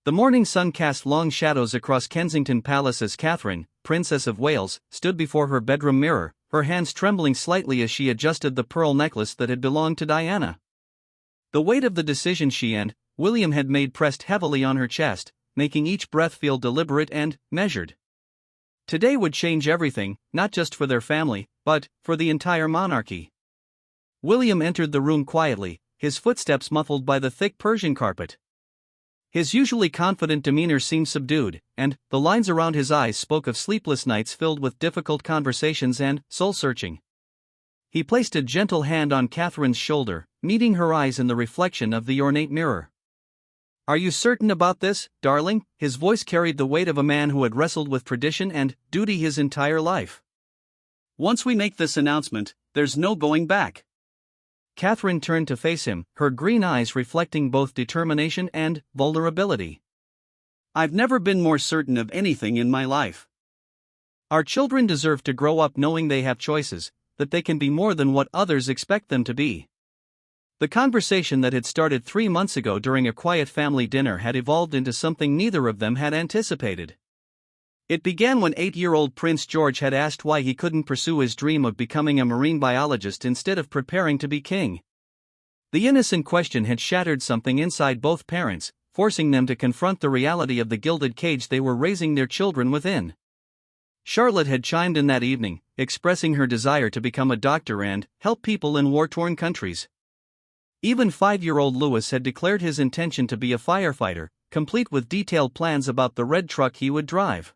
The morning sun cast long shadows across Kensington Palace as Catherine, Princess of Wales, stood before her bedroom mirror, her hands trembling slightly as she adjusted the pearl necklace that had belonged to Diana. The weight of the decision she and William had made pressed heavily on her chest, making each breath feel deliberate and measured. Today would change everything, not just for their family, but for the entire monarchy. William entered the room quietly, his footsteps muffled by the thick Persian carpet. His usually confident demeanor seemed subdued, and the lines around his eyes spoke of sleepless nights filled with difficult conversations and soul-searching. He placed a gentle hand on Catherine's shoulder, meeting her eyes in the reflection of the ornate mirror. "Are you certain about this, darling?" His voice carried the weight of a man who had wrestled with tradition and duty his entire life. "Once we make this announcement, there's no going back." Catherine turned to face him, her green eyes reflecting both determination and vulnerability. "I've never been more certain of anything in my life. Our children deserve to grow up knowing they have choices, that they can be more than what others expect them to be." The conversation that had started 3 months ago during a quiet family dinner had evolved into something neither of them had anticipated. It began when 8-year-old Prince George had asked why he couldn't pursue his dream of becoming a marine biologist instead of preparing to be king. The innocent question had shattered something inside both parents, forcing them to confront the reality of the gilded cage they were raising their children within. Charlotte had chimed in that evening, expressing her desire to become a doctor and help people in war-torn countries. Even 5-year-old Louis had declared his intention to be a firefighter, complete with detailed plans about the red truck he would drive.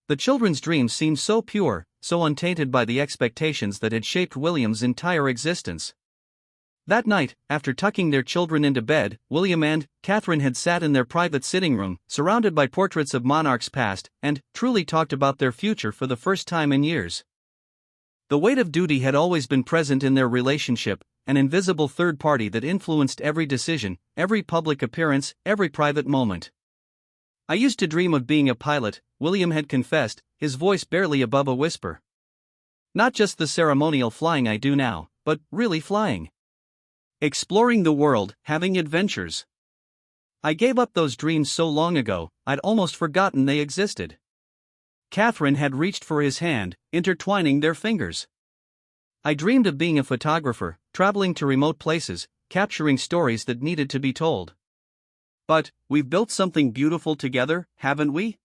The children's dreams seemed so pure, so untainted by the expectations that had shaped William's entire existence. That night, after tucking their children into bed, William and Catherine had sat in their private sitting room, surrounded by portraits of monarchs past, and truly talked about their future for the first time in years. The weight of duty had always been present in their relationship, an invisible third party that influenced every decision, every public appearance, every private moment. "I used to dream of being a pilot," William had confessed, his voice barely above a whisper. "Not just the ceremonial flying I do now, but really flying. Exploring the world, having adventures. I gave up those dreams so long ago, I'd almost forgotten they existed." Catherine had reached for his hand, intertwining their fingers. "I dreamed of being a photographer, traveling to remote places, capturing stories that needed to be told. But we've built something beautiful together, haven't we?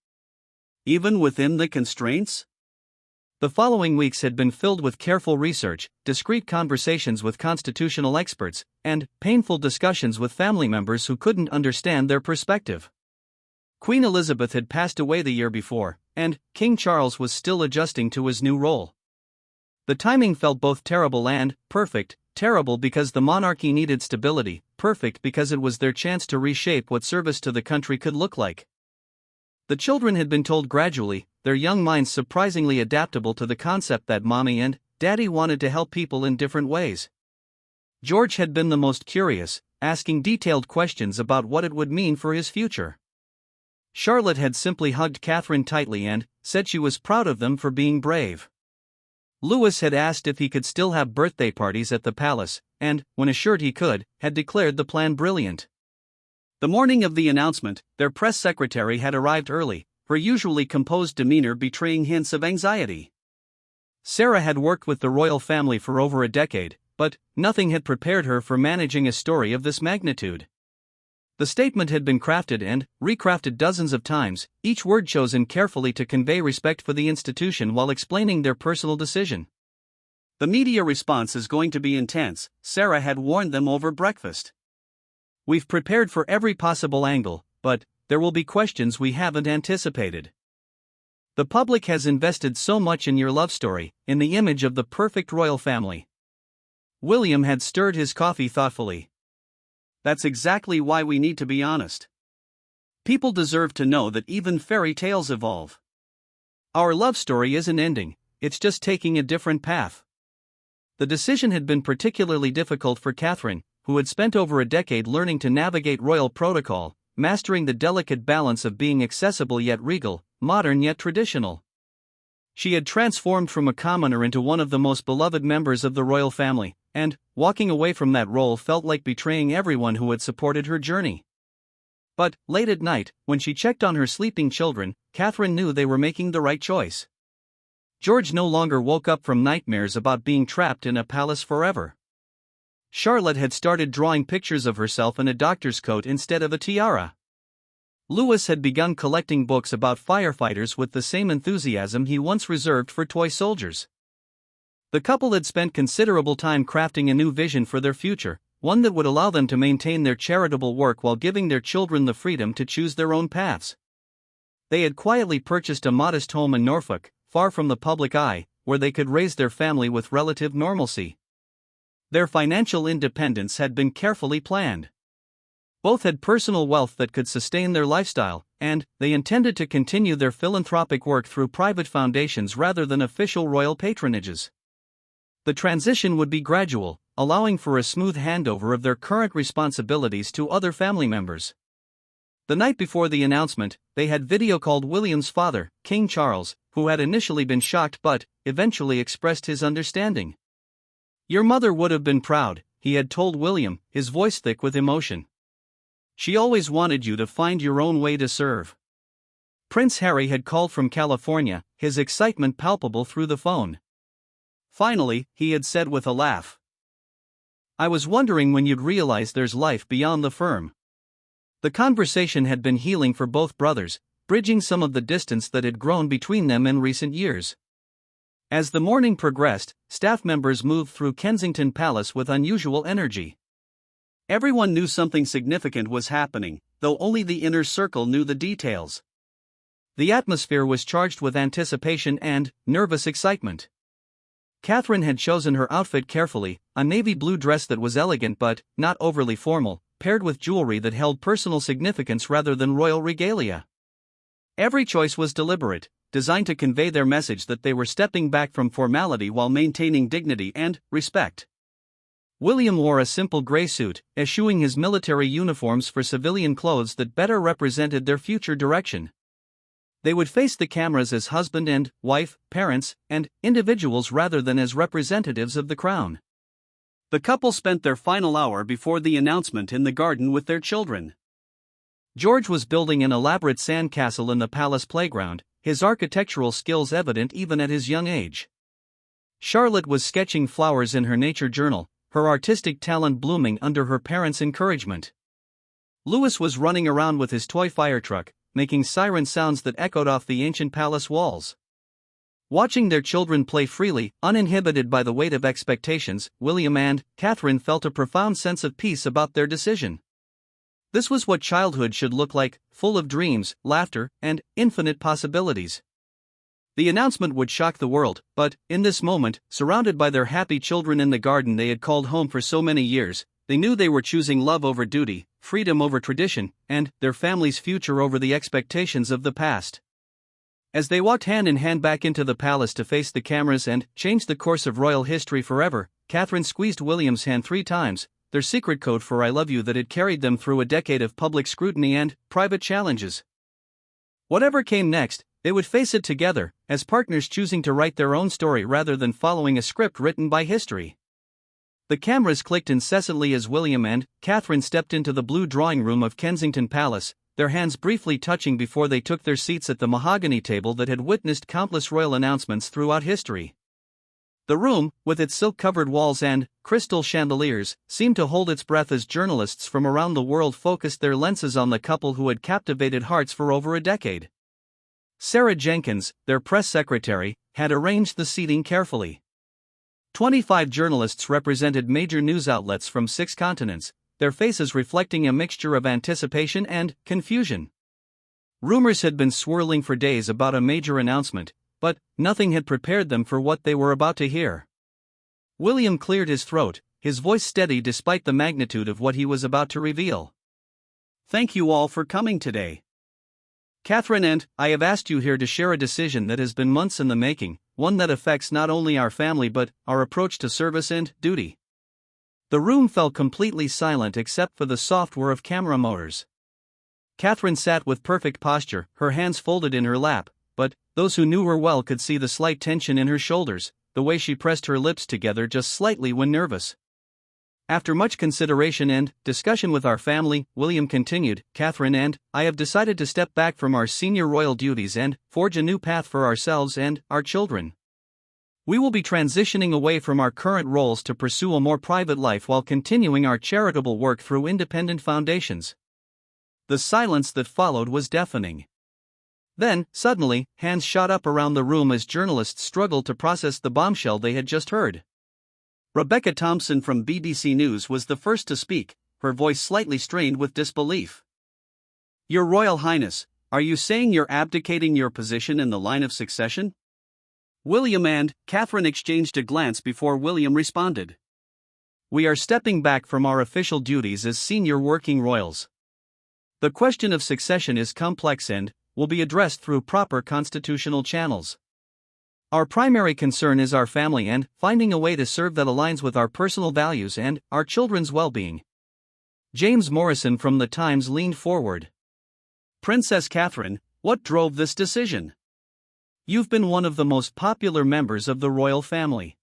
Even within the constraints?" The following weeks had been filled with careful research, discreet conversations with constitutional experts, and painful discussions with family members who couldn't understand their perspective. Queen Elizabeth had passed away the year before, and King Charles was still adjusting to his new role. The timing felt both terrible and perfect. Terrible because the monarchy needed stability, perfect because it was their chance to reshape what service to the country could look like. The children had been told gradually, their young minds surprisingly adaptable to the concept that mommy and daddy wanted to help people in different ways. George had been the most curious, asking detailed questions about what it would mean for his future. Charlotte had simply hugged Catherine tightly and said she was proud of them for being brave. Louis had asked if he could still have birthday parties at the palace, and, when assured he could, had declared the plan brilliant. The morning of the announcement, their press secretary had arrived early, her usually composed demeanor betraying hints of anxiety. Sarah had worked with the royal family for over a decade, but nothing had prepared her for managing a story of this magnitude. The statement had been crafted and recrafted dozens of times, each word chosen carefully to convey respect for the institution while explaining their personal decision. "The media response is going to be intense," Sarah had warned them over breakfast. "We've prepared for every possible angle, but there will be questions we haven't anticipated. The public has invested so much in your love story, in the image of the perfect royal family." William had stirred his coffee thoughtfully. "That's exactly why we need to be honest. People deserve to know that even fairy tales evolve. Our love story isn't ending, it's just taking a different path." The decision had been particularly difficult for Catherine, who had spent over a decade learning to navigate royal protocol, mastering the delicate balance of being accessible yet regal, modern yet traditional. She had transformed from a commoner into one of the most beloved members of the royal family, and walking away from that role felt like betraying everyone who had supported her journey. But, late at night, when she checked on her sleeping children, Catherine knew they were making the right choice. George no longer woke up from nightmares about being trapped in a palace forever. Charlotte had started drawing pictures of herself in a doctor's coat instead of a tiara. Louis had begun collecting books about firefighters with the same enthusiasm he once reserved for toy soldiers. The couple had spent considerable time crafting a new vision for their future, one that would allow them to maintain their charitable work while giving their children the freedom to choose their own paths. They had quietly purchased a modest home in Norfolk, far from the public eye, where they could raise their family with relative normalcy. Their financial independence had been carefully planned. Both had personal wealth that could sustain their lifestyle, and they intended to continue their philanthropic work through private foundations rather than official royal patronages. The transition would be gradual, allowing for a smooth handover of their current responsibilities to other family members. The night before the announcement, they had video-called William's father, King Charles, who had initially been shocked but eventually expressed his understanding. "Your mother would have been proud," he had told William, his voice thick with emotion. "She always wanted you to find your own way to serve." Prince Harry had called from California, his excitement palpable through the phone. Finally, he had said with a laugh, "I was wondering when you'd realize there's life beyond the firm." The conversation had been healing for both brothers, bridging some of the distance that had grown between them in recent years. As the morning progressed, staff members moved through Kensington Palace with unusual energy. Everyone knew something significant was happening, though only the inner circle knew the details. The atmosphere was charged with anticipation and nervous excitement. Catherine had chosen her outfit carefully, a navy blue dress that was elegant but not overly formal, paired with jewelry that held personal significance rather than royal regalia. Every choice was deliberate, designed to convey their message that they were stepping back from formality while maintaining dignity and respect. William wore a simple gray suit, eschewing his military uniforms for civilian clothes that better represented their future direction. They would face the cameras as husband and wife, parents, and individuals rather than as representatives of the crown. The couple spent their final hour before the announcement in the garden with their children. George was building an elaborate sand castle in the palace playground, his architectural skills evident even at his young age. Charlotte was sketching flowers in her nature journal, her artistic talent blooming under her parents' encouragement. Louis was running around with his toy fire truck, making siren sounds that echoed off the ancient palace walls. Watching their children play freely, uninhibited by the weight of expectations, William and Catherine felt a profound sense of peace about their decision. This was what childhood should look like, full of dreams, laughter, and infinite possibilities. The announcement would shock the world, but, in this moment, surrounded by their happy children in the garden they had called home for so many years, they knew they were choosing love over duty, freedom over tradition, and their family's future over the expectations of the past. As they walked hand in hand back into the palace to face the cameras and change the course of royal history forever, Catherine squeezed William's hand 3 times, their secret code for "I love you" that had carried them through a decade of public scrutiny and private challenges. Whatever came next, they would face it together, as partners choosing to write their own story rather than following a script written by history. The cameras clicked incessantly as William and Catherine stepped into the blue drawing room of Kensington Palace, their hands briefly touching before they took their seats at the mahogany table that had witnessed countless royal announcements throughout history. The room, with its silk-covered walls and crystal chandeliers, seemed to hold its breath as journalists from around the world focused their lenses on the couple who had captivated hearts for over a decade. Sarah Jenkins, their press secretary, had arranged the seating carefully. 25 journalists represented major news outlets from 6 continents, their faces reflecting a mixture of anticipation and confusion. Rumors had been swirling for days about a major announcement, but nothing had prepared them for what they were about to hear. William cleared his throat, his voice steady despite the magnitude of what he was about to reveal. "Thank you all for coming today. Catherine and I have asked you here to share a decision that has been months in the making, one that affects not only our family but our approach to service and duty." The room fell completely silent except for the soft whir of camera motors. Catherine sat with perfect posture, her hands folded in her lap, but those who knew her well could see the slight tension in her shoulders, the way she pressed her lips together just slightly when nervous. After much consideration and discussion with our family, William continued, Catherine and I have decided to step back from our senior royal duties and forge a new path for ourselves and our children. We will be transitioning away from our current roles to pursue a more private life while continuing our charitable work through independent foundations. The silence that followed was deafening. Then, suddenly, hands shot up around the room as journalists struggled to process the bombshell they had just heard. Rebecca Thompson from BBC News was the first to speak, her voice slightly strained with disbelief. Your Royal Highness, are you saying you're abdicating your position in the line of succession? William and Catherine exchanged a glance before William responded. We are stepping back from our official duties as senior working royals. The question of succession is complex and will be addressed through proper constitutional channels. Our primary concern is our family and finding a way to serve that aligns with our personal values and our children's well-being. James Morrison from The Times leaned forward. Princess Catherine, what drove this decision? You've been one of the most popular members of the royal family.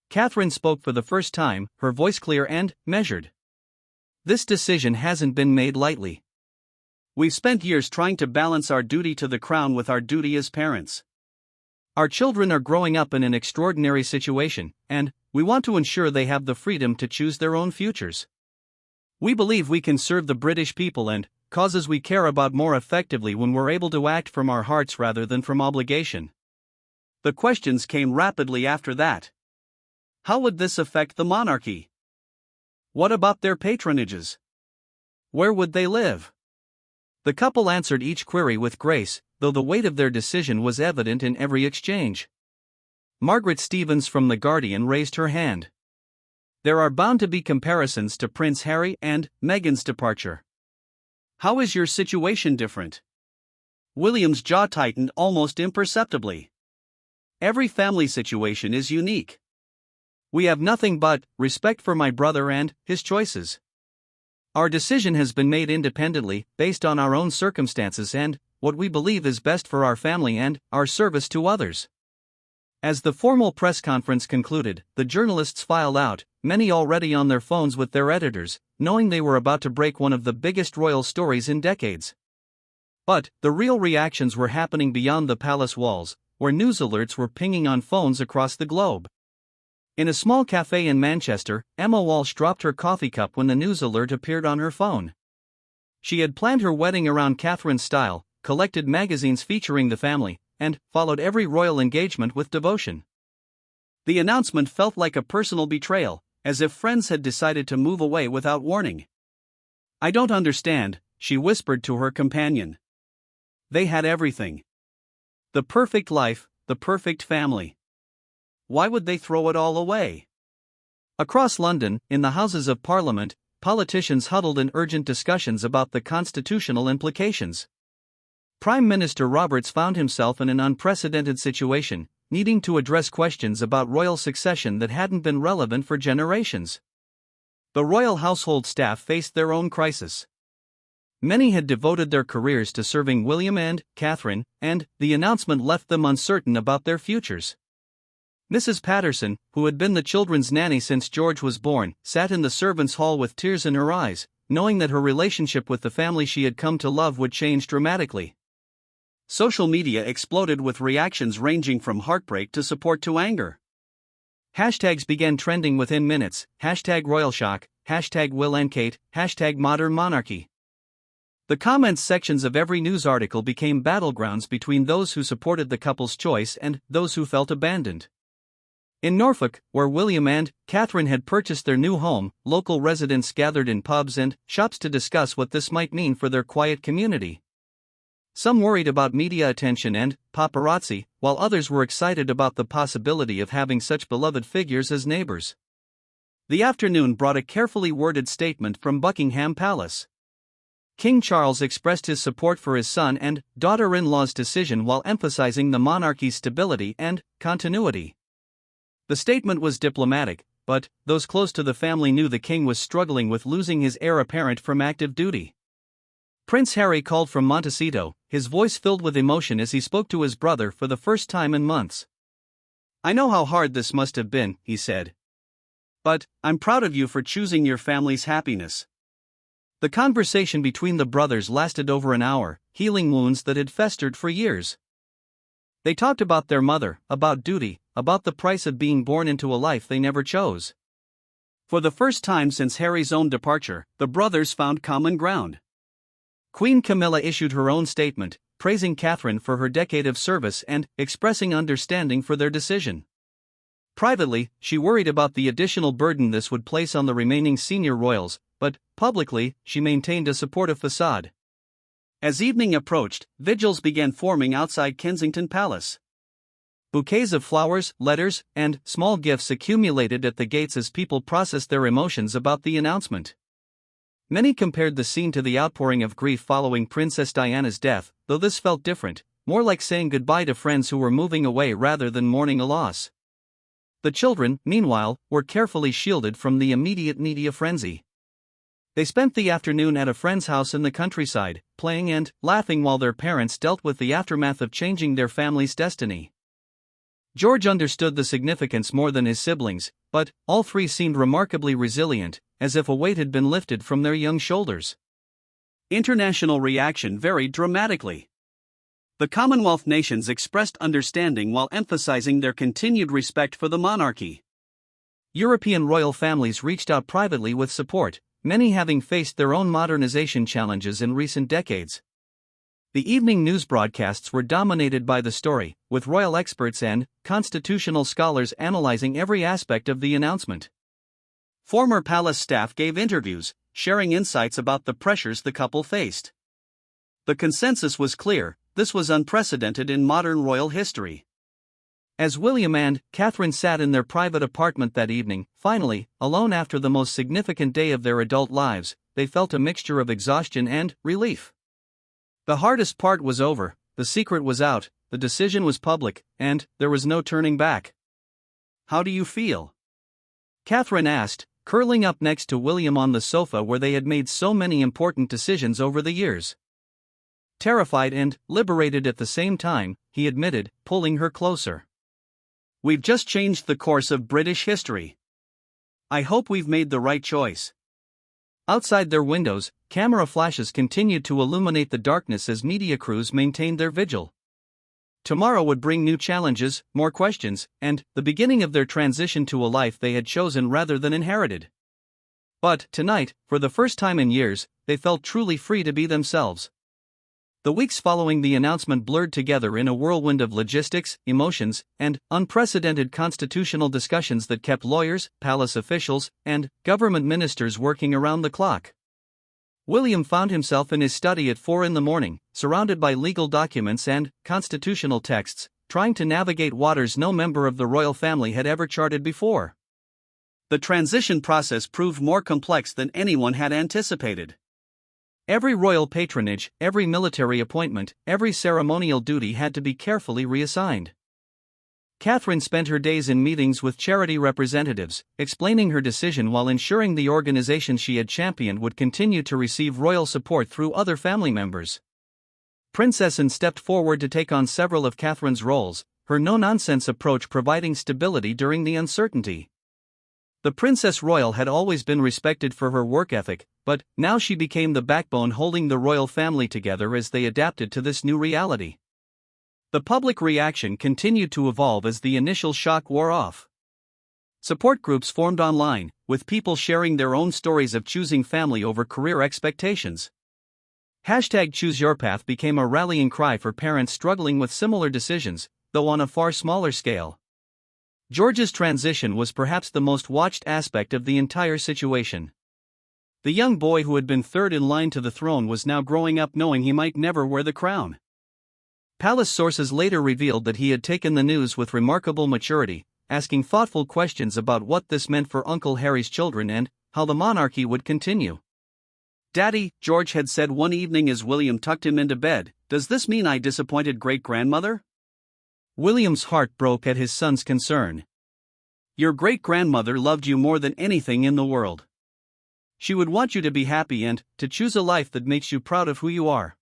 Catherine spoke for the first time, her voice clear and measured. This decision hasn't been made lightly. We've spent years trying to balance our duty to the crown with our duty as parents. Our children are growing up in an extraordinary situation, and we want to ensure they have the freedom to choose their own futures. We believe we can serve the British people and causes we care about more effectively when we're able to act from our hearts rather than from obligation. The questions came rapidly after that. How would this affect the monarchy? What about their patronages? Where would they live? The couple answered each query with grace, though the weight of their decision was evident in every exchange. Margaret Stevens from The Guardian raised her hand. There are bound to be comparisons to Prince Harry and Meghan's departure. How is your situation different? William's jaw tightened almost imperceptibly. Every family situation is unique. We have nothing but respect for my brother and his choices. Our decision has been made independently, based on our own circumstances and what we believe is best for our family and our service to others. As the formal press conference concluded, the journalists filed out, many already on their phones with their editors, knowing they were about to break one of the biggest royal stories in decades. But the real reactions were happening beyond the palace walls, where news alerts were pinging on phones across the globe. In a small cafe in Manchester, Emma Walsh dropped her coffee cup when the news alert appeared on her phone. She had planned her wedding around Catherine's style, collected magazines featuring the family, and followed every royal engagement with devotion. The announcement felt like a personal betrayal, as if friends had decided to move away without warning. I don't understand, she whispered to her companion. They had everything. The perfect life, the perfect family. Why would they throw it all away? Across London, in the Houses of Parliament, politicians huddled in urgent discussions about the constitutional implications. Prime Minister Roberts found himself in an unprecedented situation, needing to address questions about royal succession that hadn't been relevant for generations. The royal household staff faced their own crisis. Many had devoted their careers to serving William and Catherine, and the announcement left them uncertain about their futures. Mrs. Patterson, who had been the children's nanny since George was born, sat in the servants' hall with tears in her eyes, knowing that her relationship with the family she had come to love would change dramatically. Social media exploded with reactions ranging from heartbreak to support to anger. Hashtags began trending within minutes, #RoyalShock, #WillAndKate, #ModernMonarchy. The comments sections of every news article became battlegrounds between those who supported the couple's choice and those who felt abandoned. In Norfolk, where William and Catherine had purchased their new home, local residents gathered in pubs and shops to discuss what this might mean for their quiet community. Some worried about media attention and paparazzi, while others were excited about the possibility of having such beloved figures as neighbors. The afternoon brought a carefully worded statement from Buckingham Palace. King Charles expressed his support for his son and daughter-in-law's decision while emphasizing the monarchy's stability and continuity. The statement was diplomatic, but those close to the family knew the king was struggling with losing his heir apparent from active duty. Prince Harry called from Montecito, his voice filled with emotion as he spoke to his brother for the first time in months. I know how hard this must have been, he said. But, I'm proud of you for choosing your family's happiness. The conversation between the brothers lasted over an hour, healing wounds that had festered for years. They talked about their mother, about duty, about the price of being born into a life they never chose. For the first time since Harry's own departure, the brothers found common ground. Queen Camilla issued her own statement, praising Catherine for her decade of service and expressing understanding for their decision. Privately, she worried about the additional burden this would place on the remaining senior royals, but, publicly, she maintained a supportive facade. As evening approached, vigils began forming outside Kensington Palace. Bouquets of flowers, letters, and small gifts accumulated at the gates as people processed their emotions about the announcement. Many compared the scene to the outpouring of grief following Princess Diana's death, though this felt different, more like saying goodbye to friends who were moving away rather than mourning a loss. The children, meanwhile, were carefully shielded from the immediate media frenzy. They spent the afternoon at a friend's house in the countryside, playing and laughing while their parents dealt with the aftermath of changing their family's destiny. George understood the significance more than his siblings, but all three seemed remarkably resilient, as if a weight had been lifted from their young shoulders. International reaction varied dramatically. The Commonwealth nations expressed understanding while emphasizing their continued respect for the monarchy. European royal families reached out privately with support, many having faced their own modernization challenges in recent decades. The evening news broadcasts were dominated by the story, with royal experts and constitutional scholars analyzing every aspect of the announcement. Former palace staff gave interviews, sharing insights about the pressures the couple faced. The consensus was clear: this was unprecedented in modern royal history. As William and Catherine sat in their private apartment that evening, finally, alone after the most significant day of their adult lives, they felt a mixture of exhaustion and relief. The hardest part was over, the secret was out, the decision was public, and there was no turning back. "How do you feel?" Catherine asked, curling up next to William on the sofa where they had made so many important decisions over the years. Terrified and liberated at the same time, he admitted, pulling her closer. "We've just changed the course of British history. I hope we've made the right choice." Outside their windows, camera flashes continued to illuminate the darkness as media crews maintained their vigil. Tomorrow would bring new challenges, more questions, and the beginning of their transition to a life they had chosen rather than inherited. But tonight, for the first time in years, they felt truly free to be themselves. The weeks following the announcement blurred together in a whirlwind of logistics, emotions, and unprecedented constitutional discussions that kept lawyers, palace officials, and government ministers working around the clock. William found himself in his study at 4 a.m, surrounded by legal documents and constitutional texts, trying to navigate waters no member of the royal family had ever charted before. The transition process proved more complex than anyone had anticipated. Every royal patronage, every military appointment, every ceremonial duty had to be carefully reassigned. Catherine spent her days in meetings with charity representatives, explaining her decision while ensuring the organization she had championed would continue to receive royal support through other family members. Princess Anne stepped forward to take on several of Catherine's roles, her no-nonsense approach providing stability during the uncertainty. The Princess Royal had always been respected for her work ethic, but now she became the backbone holding the royal family together as they adapted to this new reality. The public reaction continued to evolve as the initial shock wore off. Support groups formed online, with people sharing their own stories of choosing family over career expectations. #ChooseYourPath became a rallying cry for parents struggling with similar decisions, though on a far smaller scale. George's transition was perhaps the most watched aspect of the entire situation. The young boy who had been third in line to the throne was now growing up knowing he might never wear the crown. Palace sources later revealed that he had taken the news with remarkable maturity, asking thoughtful questions about what this meant for Uncle Harry's children and how the monarchy would continue. "Daddy," George had said one evening as William tucked him into bed, "does this mean I disappointed great-grandmother?" William's heart broke at his son's concern. "Your great-grandmother loved you more than anything in the world. She would want you to be happy and to choose a life that makes you proud of who you are."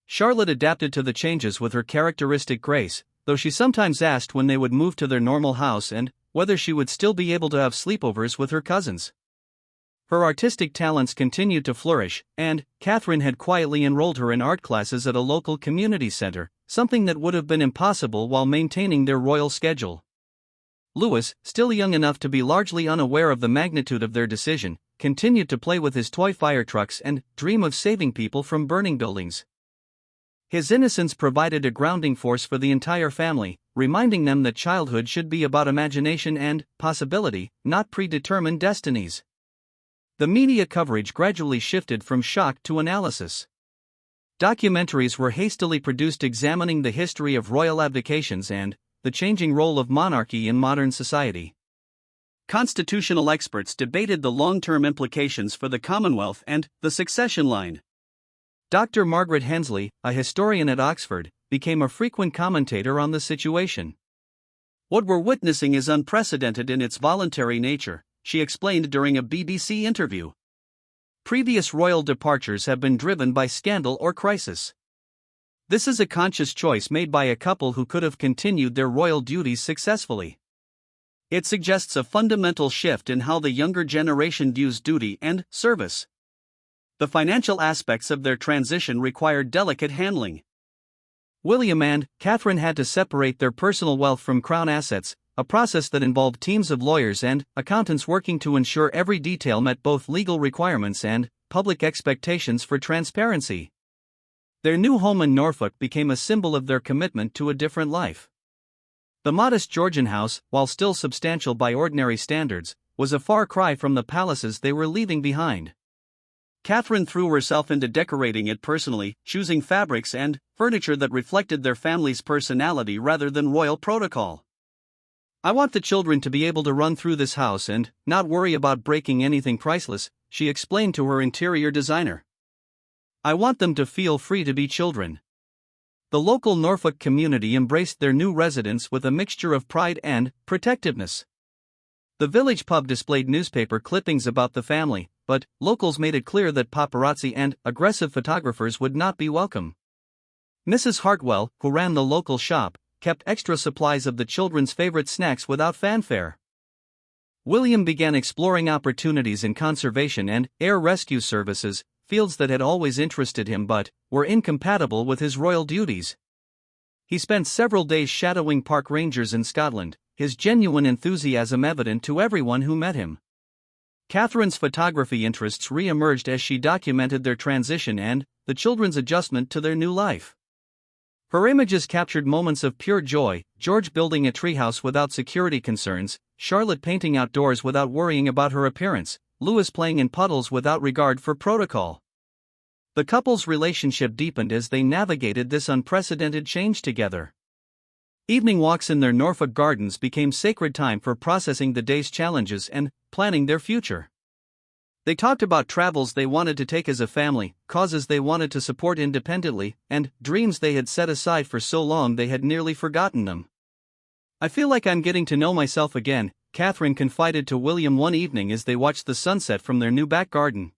Charlotte adapted to the changes with her characteristic grace, though she sometimes asked when they would move to their normal house and whether she would still be able to have sleepovers with her cousins. Her artistic talents continued to flourish, and Catherine had quietly enrolled her in art classes at a local community center, something that would have been impossible while maintaining their royal schedule. Louis, still young enough to be largely unaware of the magnitude of their decision, continued to play with his toy fire trucks and dream of saving people from burning buildings. His innocence provided a grounding force for the entire family, reminding them that childhood should be about imagination and possibility, not predetermined destinies. The media coverage gradually shifted from shock to analysis. Documentaries were hastily produced examining the history of royal abdications and the changing role of monarchy in modern society. Constitutional experts debated the long-term implications for the Commonwealth and the succession line. Dr. Margaret Hensley, a historian at Oxford, became a frequent commentator on the situation. "What we're witnessing is unprecedented in its voluntary nature," she explained during a BBC interview. "Previous royal departures have been driven by scandal or crisis. This is a conscious choice made by a couple who could have continued their royal duties successfully. It suggests a fundamental shift in how the younger generation views duty and service. The financial aspects of their transition required delicate handling. William and Catherine had to separate their personal wealth from crown assets, a process that involved teams of lawyers and accountants working to ensure every detail met both legal requirements and public expectations for transparency. Their new home in Norfolk became a symbol of their commitment to a different life. The modest Georgian house, while still substantial by ordinary standards, was a far cry from the palaces they were leaving behind. Catherine threw herself into decorating it personally, choosing fabrics and furniture that reflected their family's personality rather than royal protocol. "I want the children to be able to run through this house and not worry about breaking anything priceless," she explained to her interior designer. "I want them to feel free to be children." The local Norfolk community embraced their new residents with a mixture of pride and protectiveness. The village pub displayed newspaper clippings about the family, but locals made it clear that paparazzi and aggressive photographers would not be welcome. Mrs. Hartwell, who ran the local shop, kept extra supplies of the children's favorite snacks without fanfare. William began exploring opportunities in conservation and air rescue services, fields that had always interested him but were incompatible with his royal duties. He spent several days shadowing park rangers in Scotland, his genuine enthusiasm evident to everyone who met him. Catherine's photography interests re-emerged as she documented their transition and the children's adjustment to their new life. Her images captured moments of pure joy: George building a treehouse without security concerns, Charlotte painting outdoors without worrying about her appearance, Louis playing in puddles without regard for protocol. The couple's relationship deepened as they navigated this unprecedented change together. Evening walks in their Norfolk gardens became sacred time for processing the day's challenges and planning their future. They talked about travels they wanted to take as a family, causes they wanted to support independently, and dreams they had set aside for so long they had nearly forgotten them. "I feel like I'm getting to know myself again," Catherine confided to William one evening as they watched the sunset from their new back garden.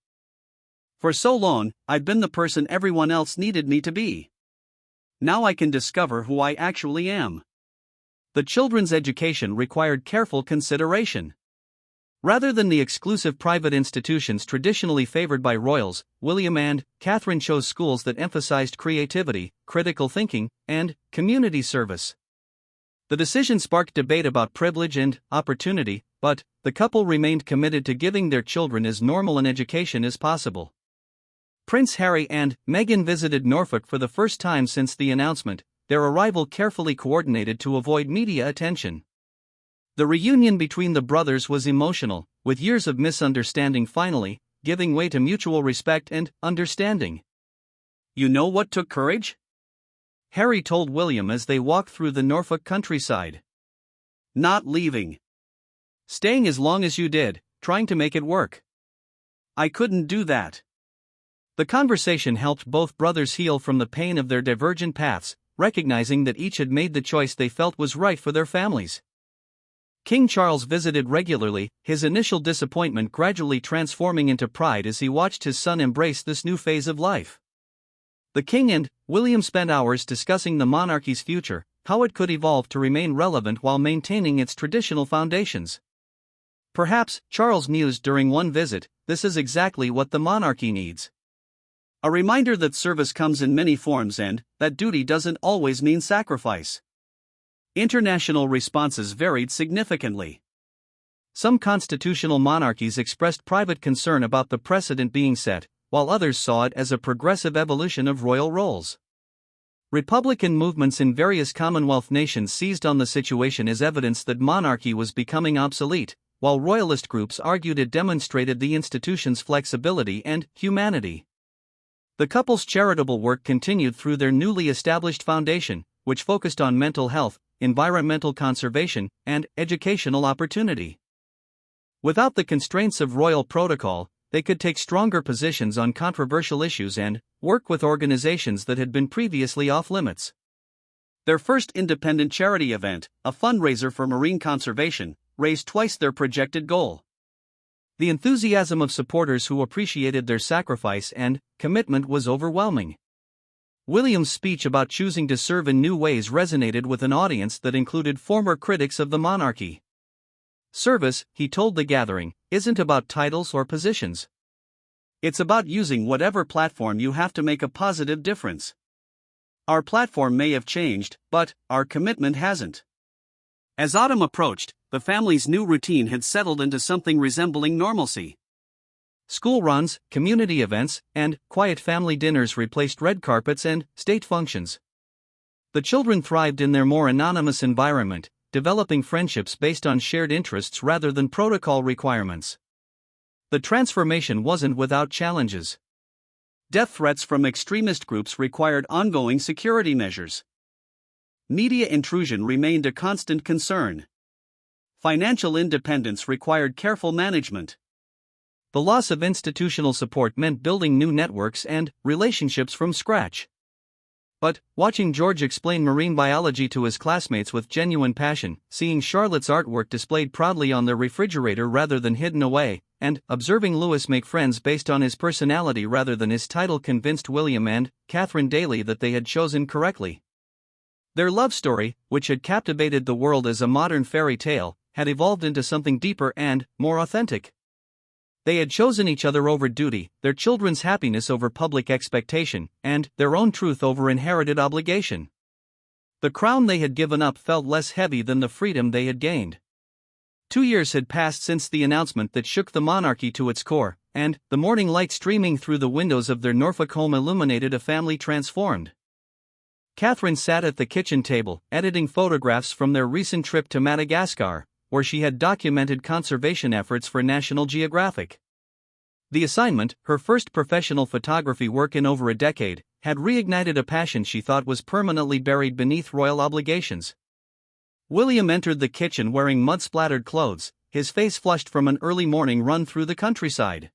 "For so long, I'd been the person everyone else needed me to be. Now I can discover who I actually am." The children's education required careful consideration. Rather than the exclusive private institutions traditionally favored by royals, William and Catherine chose schools that emphasized creativity, critical thinking, and community service. The decision sparked debate about privilege and opportunity, but the couple remained committed to giving their children as normal an education as possible. Prince Harry and Meghan visited Norfolk for the first time since the announcement, their arrival carefully coordinated to avoid media attention. The reunion between the brothers was emotional, with years of misunderstanding finally giving way to mutual respect and understanding. "You know what took courage?" Harry told William as they walked through the Norfolk countryside. "Not leaving. Staying as long as you did, trying to make it work. I couldn't do that." The conversation helped both brothers heal from the pain of their divergent paths, recognizing that each had made the choice they felt was right for their families. King Charles visited regularly, his initial disappointment gradually transforming into pride as he watched his son embrace this new phase of life. The King and William spent hours discussing the monarchy's future, how it could evolve to remain relevant while maintaining its traditional foundations. Perhaps, Charles mused during one visit, this is exactly what the monarchy needs. A reminder that service comes in many forms and that duty doesn't always mean sacrifice. International responses varied significantly. Some constitutional monarchies expressed private concern about the precedent being set, while others saw it as a progressive evolution of royal roles. Republican movements in various Commonwealth nations seized on the situation as evidence that monarchy was becoming obsolete, while royalist groups argued it demonstrated the institution's flexibility and humanity. The couple's charitable work continued through their newly established foundation, which focused on mental health, environmental conservation, and educational opportunity. Without the constraints of royal protocol, they could take stronger positions on controversial issues and work with organizations that had been previously off-limits. Their first independent charity event, a fundraiser for marine conservation, raised twice their projected goal. The enthusiasm of supporters who appreciated their sacrifice and commitment was overwhelming. William's speech about choosing to serve in new ways resonated with an audience that included former critics of the monarchy. Service, he told the gathering, isn't about titles or positions. It's about using whatever platform you have to make a positive difference. Our platform may have changed, but our commitment hasn't. As autumn approached, the family's new routine had settled into something resembling normalcy. School runs, community events, and quiet family dinners replaced red carpets and state functions. The children thrived in their more anonymous environment, developing friendships based on shared interests rather than protocol requirements. The transformation wasn't without challenges. Death threats from extremist groups required ongoing security measures. Media intrusion remained a constant concern. Financial independence required careful management. The loss of institutional support meant building new networks and relationships from scratch. But, watching George explain marine biology to his classmates with genuine passion, seeing Charlotte's artwork displayed proudly on their refrigerator rather than hidden away, and observing Louis make friends based on his personality rather than his title convinced William and Catherine Daly that they had chosen correctly. Their love story, which had captivated the world as a modern fairy tale, had evolved into something deeper and more authentic. They had chosen each other over duty, their children's happiness over public expectation, and their own truth over inherited obligation. The crown they had given up felt less heavy than the freedom they had gained. 2 years had passed since the announcement that shook the monarchy to its core, and the morning light streaming through the windows of their Norfolk home illuminated a family transformed. Catherine sat at the kitchen table, editing photographs from their recent trip to Madagascar, where she had documented conservation efforts for National Geographic. The assignment, her first professional photography work in over a decade, had reignited a passion she thought was permanently buried beneath royal obligations. William entered the kitchen wearing mud-splattered clothes, his face flushed from an early morning run through the countryside.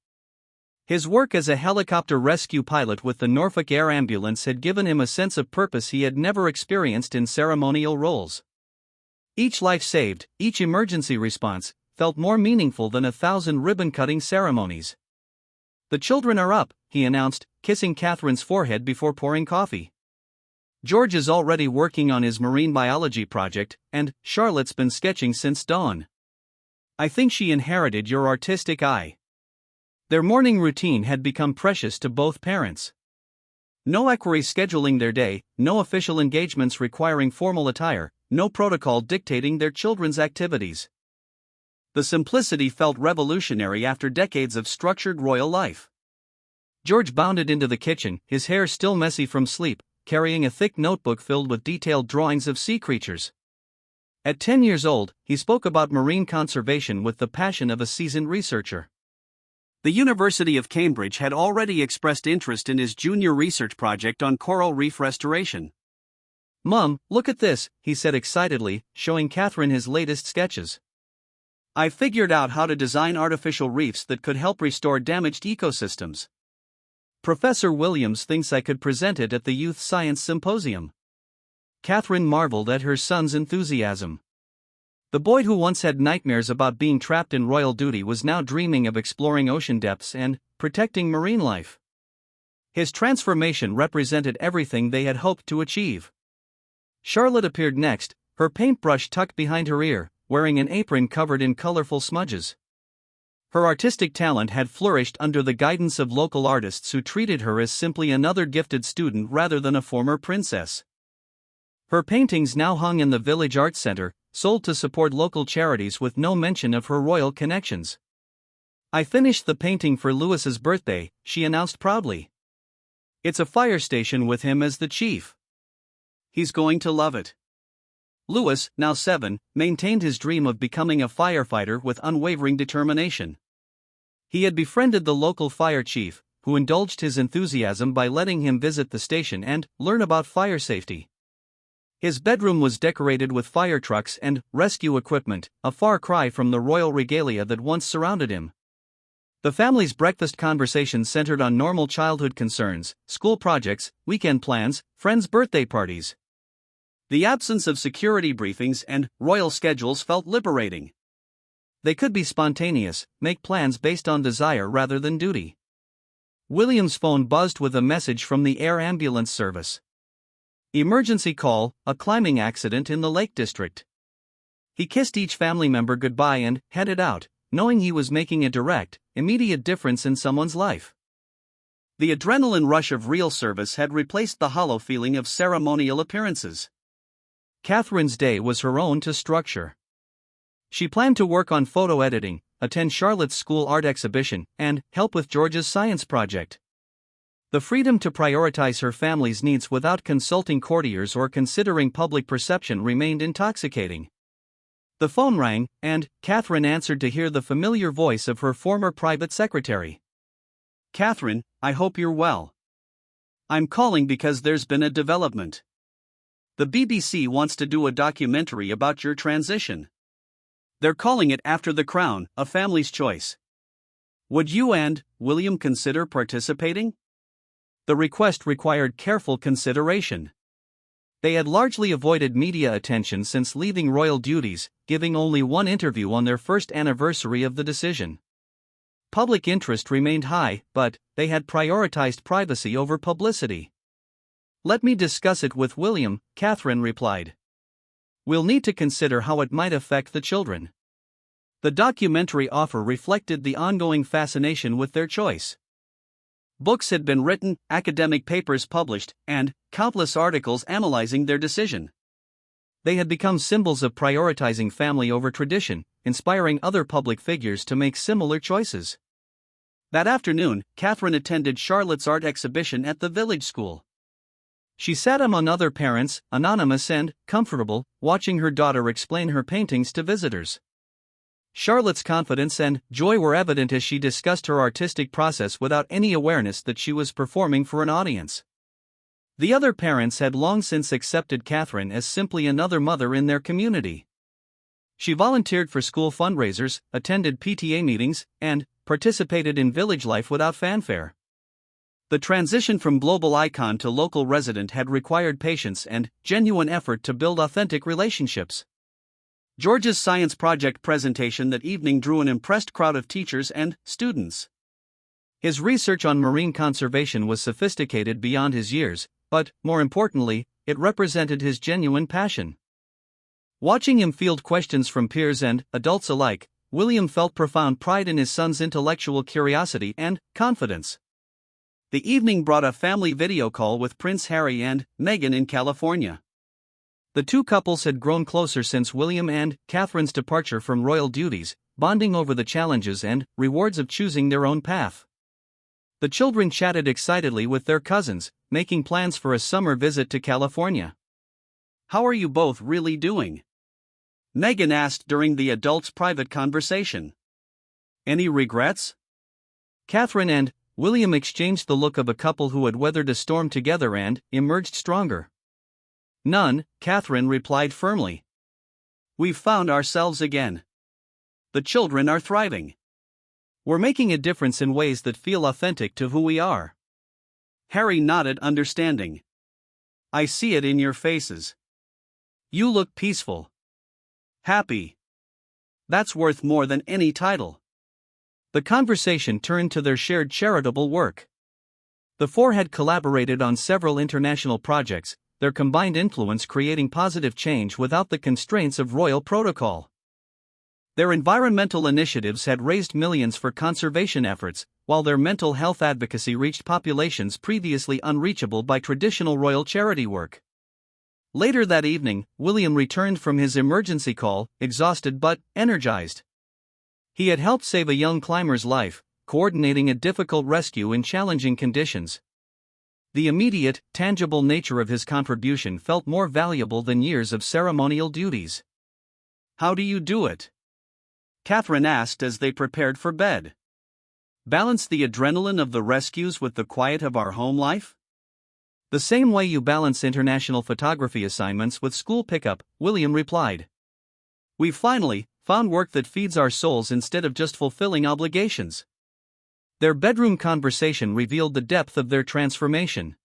His work as a helicopter rescue pilot with the Norfolk Air Ambulance had given him a sense of purpose he had never experienced in ceremonial roles. Each life saved, each emergency response, felt more meaningful than 1,000 ribbon-cutting ceremonies. "The children are up," he announced, kissing Catherine's forehead before pouring coffee. "George is already working on his marine biology project, and Charlotte's been sketching since dawn. I think she inherited your artistic eye." Their morning routine had become precious to both parents. No equerries scheduling their day, no official engagements requiring formal attire, no protocol dictating their children's activities. The simplicity felt revolutionary after decades of structured royal life. George bounded into the kitchen, his hair still messy from sleep, carrying a thick notebook filled with detailed drawings of sea creatures. At 10 years old, he spoke about marine conservation with the passion of a seasoned researcher. The University of Cambridge had already expressed interest in his junior research project on coral reef restoration. "Mum, look at this," he said excitedly, showing Catherine his latest sketches. "I figured out how to design artificial reefs that could help restore damaged ecosystems. Professor Williams thinks I could present it at the Youth Science Symposium." Catherine marveled at her son's enthusiasm. The boy who once had nightmares about being trapped in royal duty was now dreaming of exploring ocean depths and protecting marine life. His transformation represented everything they had hoped to achieve. Charlotte appeared next, her paintbrush tucked behind her ear, wearing an apron covered in colorful smudges. Her artistic talent had flourished under the guidance of local artists who treated her as simply another gifted student rather than a former princess. Her paintings now hung in the village arts center, sold to support local charities with no mention of her royal connections. "I finished the painting for Louis's birthday," she announced proudly. "It's a fire station with him as the chief. He's going to love it." Louis, now 7, maintained his dream of becoming a firefighter with unwavering determination. He had befriended the local fire chief, who indulged his enthusiasm by letting him visit the station and learn about fire safety. His bedroom was decorated with fire trucks and rescue equipment, a far cry from the royal regalia that once surrounded him. The family's breakfast conversations centered on normal childhood concerns, school projects, weekend plans, friends' birthday parties. The absence of security briefings and royal schedules felt liberating. They could be spontaneous, make plans based on desire rather than duty. William's phone buzzed with a message from the air ambulance service. Emergency call, a climbing accident in the Lake District. He kissed each family member goodbye and headed out, knowing he was making a direct, immediate difference in someone's life. The adrenaline rush of real service had replaced the hollow feeling of ceremonial appearances. Catherine's day was her own to structure. She planned to work on photo editing, attend Charlotte's school art exhibition, and help with George's science project. The freedom to prioritize her family's needs without consulting courtiers or considering public perception remained intoxicating. The phone rang, and Catherine answered to hear the familiar voice of her former private secretary. "Catherine, I hope you're well. I'm calling because there's been a development. The BBC wants to do a documentary about your transition. They're calling it After the Crown, A Family's Choice. Would you and William consider participating?" The request required careful consideration. They had largely avoided media attention since leaving royal duties, giving only one interview on their first anniversary of the decision. Public interest remained high, but they had prioritized privacy over publicity. "Let me discuss it with William," Catherine replied. "We'll need to consider how it might affect the children." The documentary offer reflected the ongoing fascination with their choice. Books had been written, academic papers published, and countless articles analyzing their decision. They had become symbols of prioritizing family over tradition, inspiring other public figures to make similar choices. That afternoon, Catherine attended Charlotte's art exhibition at the village school. She sat among other parents, anonymous and comfortable, watching her daughter explain her paintings to visitors. Charlotte's confidence and joy were evident as she discussed her artistic process without any awareness that she was performing for an audience. The other parents had long since accepted Catherine as simply another mother in their community. She volunteered for school fundraisers, attended PTA meetings, and participated in village life without fanfare. The transition from global icon to local resident had required patience and genuine effort to build authentic relationships. George's science project presentation that evening drew an impressed crowd of teachers and students. His research on marine conservation was sophisticated beyond his years, but, more importantly, it represented his genuine passion. Watching him field questions from peers and adults alike, William felt profound pride in his son's intellectual curiosity and confidence. The evening brought a family video call with Prince Harry and Meghan in California. The two couples had grown closer since William and Catherine's departure from royal duties, bonding over the challenges and rewards of choosing their own path. The children chatted excitedly with their cousins, making plans for a summer visit to California. "How are you both really doing?" Meghan asked during the adults' private conversation. "Any regrets?" Catherine and William exchanged the look of a couple who had weathered a storm together and emerged stronger. "None," Catherine replied firmly. "We've found ourselves again. The children are thriving. We're making a difference in ways that feel authentic to who we are." Harry nodded understanding. "I see it in your faces. You look peaceful. Happy. That's worth more than any title." The conversation turned to their shared charitable work. The four had collaborated on several international projects, their combined influence creating positive change without the constraints of royal protocol. Their environmental initiatives had raised millions for conservation efforts, while their mental health advocacy reached populations previously unreachable by traditional royal charity work. Later that evening, William returned from his emergency call, exhausted but energized. He had helped save a young climber's life, coordinating a difficult rescue in challenging conditions. The immediate, tangible nature of his contribution felt more valuable than years of ceremonial duties. "How do you do it?" Catherine asked as they prepared for bed. "Balance the adrenaline of the rescues with the quiet of our home life?" "The same way you balance international photography assignments with school pickup," William replied. "We've finally found work that feeds our souls instead of just fulfilling obligations." Their bedroom conversation revealed the depth of their transformation.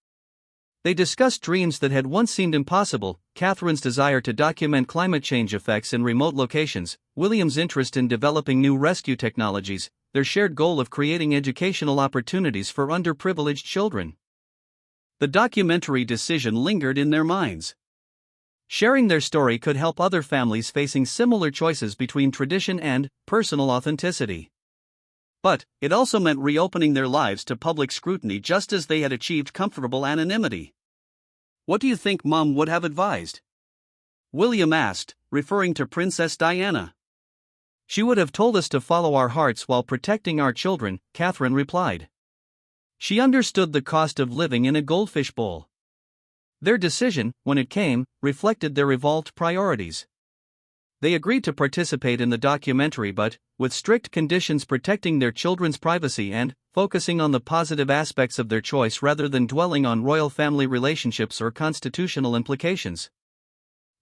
They discussed dreams that had once seemed impossible, Catherine's desire to document climate change effects in remote locations, William's interest in developing new rescue technologies, their shared goal of creating educational opportunities for underprivileged children. The documentary decision lingered in their minds. Sharing their story could help other families facing similar choices between tradition and personal authenticity. But it also meant reopening their lives to public scrutiny just as they had achieved comfortable anonymity. "What do you think Mom would have advised?" William asked, referring to Princess Diana. "She would have told us to follow our hearts while protecting our children," Catherine replied. She understood the cost of living in a goldfish bowl. Their decision, when it came, reflected their evolved priorities. They agreed to participate in the documentary but, with strict conditions protecting their children's privacy and focusing on the positive aspects of their choice rather than dwelling on royal family relationships or constitutional implications.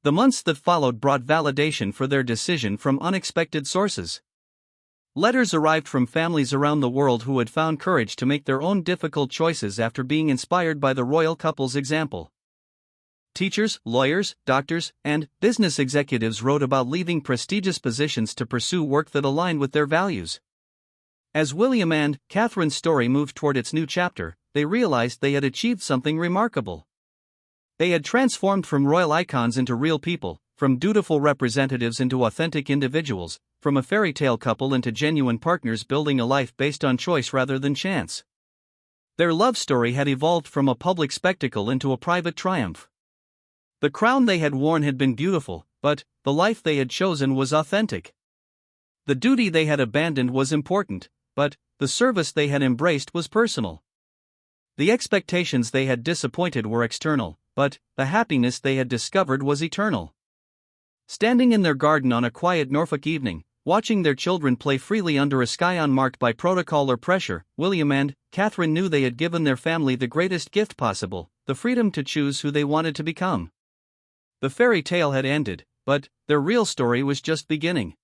The months that followed brought validation for their decision from unexpected sources. Letters arrived from families around the world who had found courage to make their own difficult choices after being inspired by the royal couple's example. Teachers, lawyers, doctors, and business executives wrote about leaving prestigious positions to pursue work that aligned with their values. As William and Catherine's story moved toward its new chapter, they realized they had achieved something remarkable. They had transformed from royal icons into real people, from dutiful representatives into authentic individuals, from a fairy tale couple into genuine partners building a life based on choice rather than chance. Their love story had evolved from a public spectacle into a private triumph. The crown they had worn had been beautiful, but the life they had chosen was authentic. The duty they had abandoned was important, but the service they had embraced was personal. The expectations they had disappointed were external, but the happiness they had discovered was eternal. Standing in their garden on a quiet Norfolk evening, watching their children play freely under a sky unmarked by protocol or pressure, William and Catherine knew they had given their family the greatest gift possible, the freedom to choose who they wanted to become. The fairy tale had ended, but their real story was just beginning.